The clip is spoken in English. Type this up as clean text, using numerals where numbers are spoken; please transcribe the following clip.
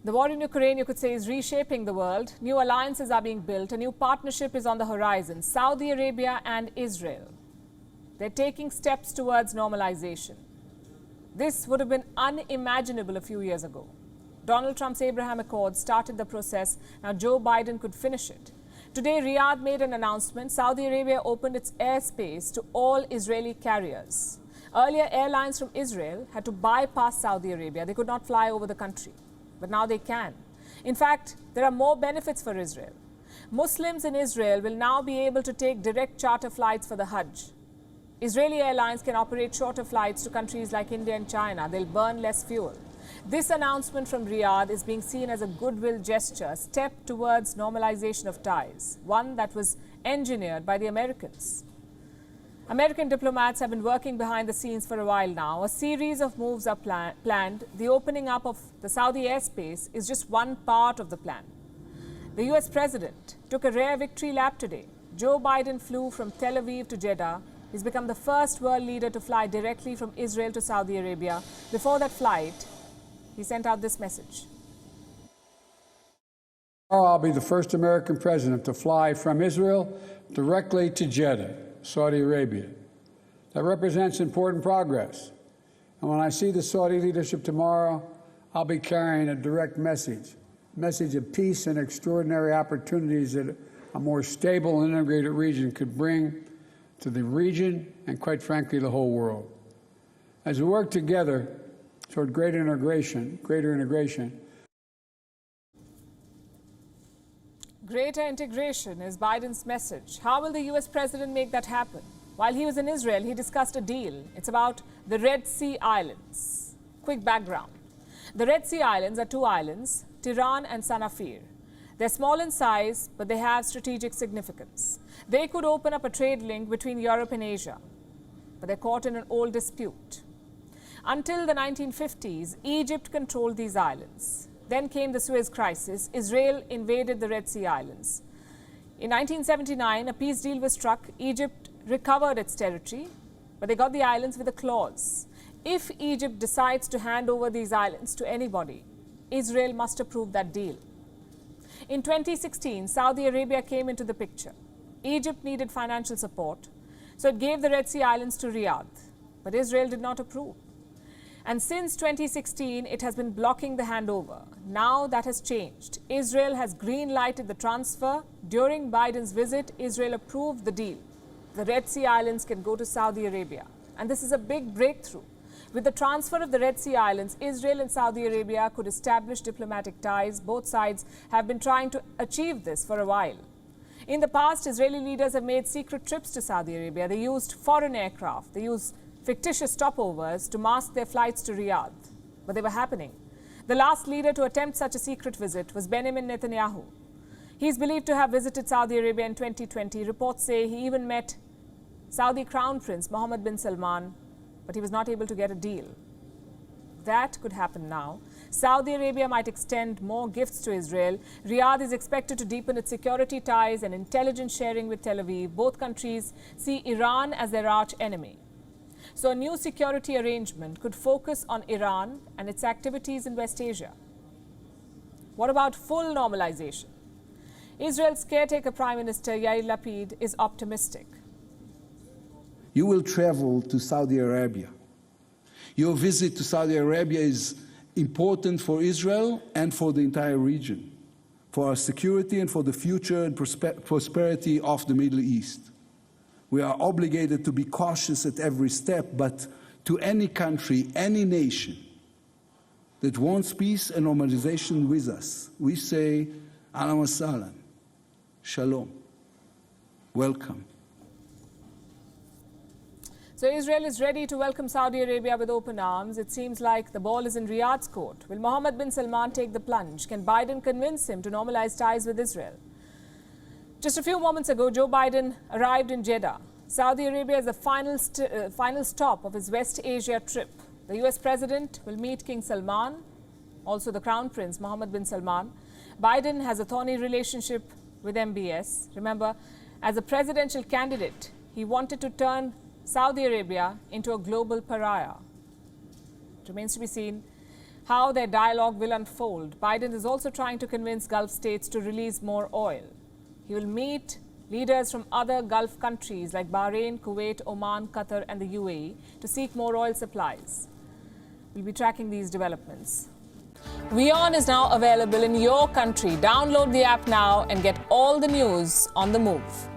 The war in Ukraine, you could say, is reshaping the world. New alliances are being built. A new partnership is on the horizon. Saudi Arabia and Israel. They're taking steps towards normalization. This would have been unimaginable a few years ago. Donald Trump's Abraham Accords started the process. Now Joe Biden could finish it. Today, Riyadh made an announcement. Saudi Arabia opened its airspace to all Israeli carriers. Earlier, airlines from Israel had to bypass Saudi Arabia. They could not fly over the country. But now they can. In fact, there are more benefits for Israel. Muslims in Israel will now be able to take direct charter flights for the Hajj. Israeli airlines can operate shorter flights to countries like India and China. They'll burn less fuel. This announcement from Riyadh is being seen as a goodwill gesture, a step towards normalization of ties, one that was engineered by the Americans. American diplomats have been working behind the scenes for a while now. A series of moves are planned. The opening up of the Saudi airspace is just one part of the plan. The US president took a rare victory lap today. Joe Biden flew from Tel Aviv to Jeddah. He's become the first world leader to fly directly from Israel to Saudi Arabia. Before that flight, he sent out this message. I'll be the first American president to fly from Israel directly to Jeddah, Saudi Arabia. That represents important progress. And when I see the Saudi leadership tomorrow, I'll be carrying a direct message of peace and extraordinary opportunities that a more stable and integrated region could bring to the region and, quite frankly, the whole world. As we work together toward greater integration. Greater integration is Biden's message. How will the US president make that happen? While he was in Israel, he discussed a deal. It's about the Red Sea Islands. Quick background. The Red Sea Islands are two islands, Tiran and Sanafir. They're small in size, but they have strategic significance. They could open up a trade link between Europe and Asia, but they're caught in an old dispute. Until the 1950s, Egypt controlled these islands. Then came the Suez Crisis. Israel invaded the Red Sea Islands. In 1979, a peace deal was struck. Egypt recovered its territory, but they got the islands with a clause. If Egypt decides to hand over these islands to anybody, Israel must approve that deal. In 2016, Saudi Arabia came into the picture. Egypt needed financial support, so it gave the Red Sea Islands to Riyadh, but Israel did not approve. And since 2016, it has been blocking the handover. Now that has changed. Israel has green-lighted the transfer. During Biden's visit, Israel approved the deal. The Red Sea Islands can go to Saudi Arabia. And this is a big breakthrough. With the transfer of the Red Sea Islands, Israel and Saudi Arabia could establish diplomatic ties. Both sides have been trying to achieve this for a while. In the past, Israeli leaders have made secret trips to Saudi Arabia. They used foreign aircraft. They used fictitious stopovers to mask their flights to Riyadh, but they were happening. The last leader to attempt such a secret visit was Benjamin Netanyahu. He is believed to have visited Saudi Arabia in 2020. Reports say he even met Saudi Crown Prince Mohammed bin Salman, but he was not able to get a deal. That could happen now. Saudi Arabia might extend more gifts to Israel. Riyadh is expected to deepen its security ties and intelligence sharing with Tel Aviv. Both countries see Iran as their arch enemy. So a new security arrangement could focus on Iran and its activities in West Asia. What about full normalization? Israel's caretaker Prime Minister Yair Lapid is optimistic. You will travel to Saudi Arabia. Your visit to Saudi Arabia is important for Israel and for the entire region, for our security and for the future and prosperity of the Middle East. We are obligated to be cautious at every step, but to any country, any nation that wants peace and normalization with us, we say, Ahlan wa sahlan, shalom, welcome. So Israel is ready to welcome Saudi Arabia with open arms. It seems like the ball is in Riyadh's court. Will Mohammed bin Salman take the plunge? Can Biden convince him to normalize ties with Israel? Just a few moments ago, Joe Biden arrived in Jeddah. Saudi Arabia is the final stop of his West Asia trip. The US president will meet King Salman, also the Crown Prince Mohammed bin Salman. Biden has a thorny relationship with MBS. Remember, as a presidential candidate, he wanted to turn Saudi Arabia into a global pariah. It remains to be seen how their dialogue will unfold. Biden is also trying to convince Gulf states to release more oil. He will meet leaders from other Gulf countries like Bahrain, Kuwait, Oman, Qatar and the UAE to seek more oil supplies. We'll be tracking these developments. WION is now available in your country. Download the app now and get all the news on the move.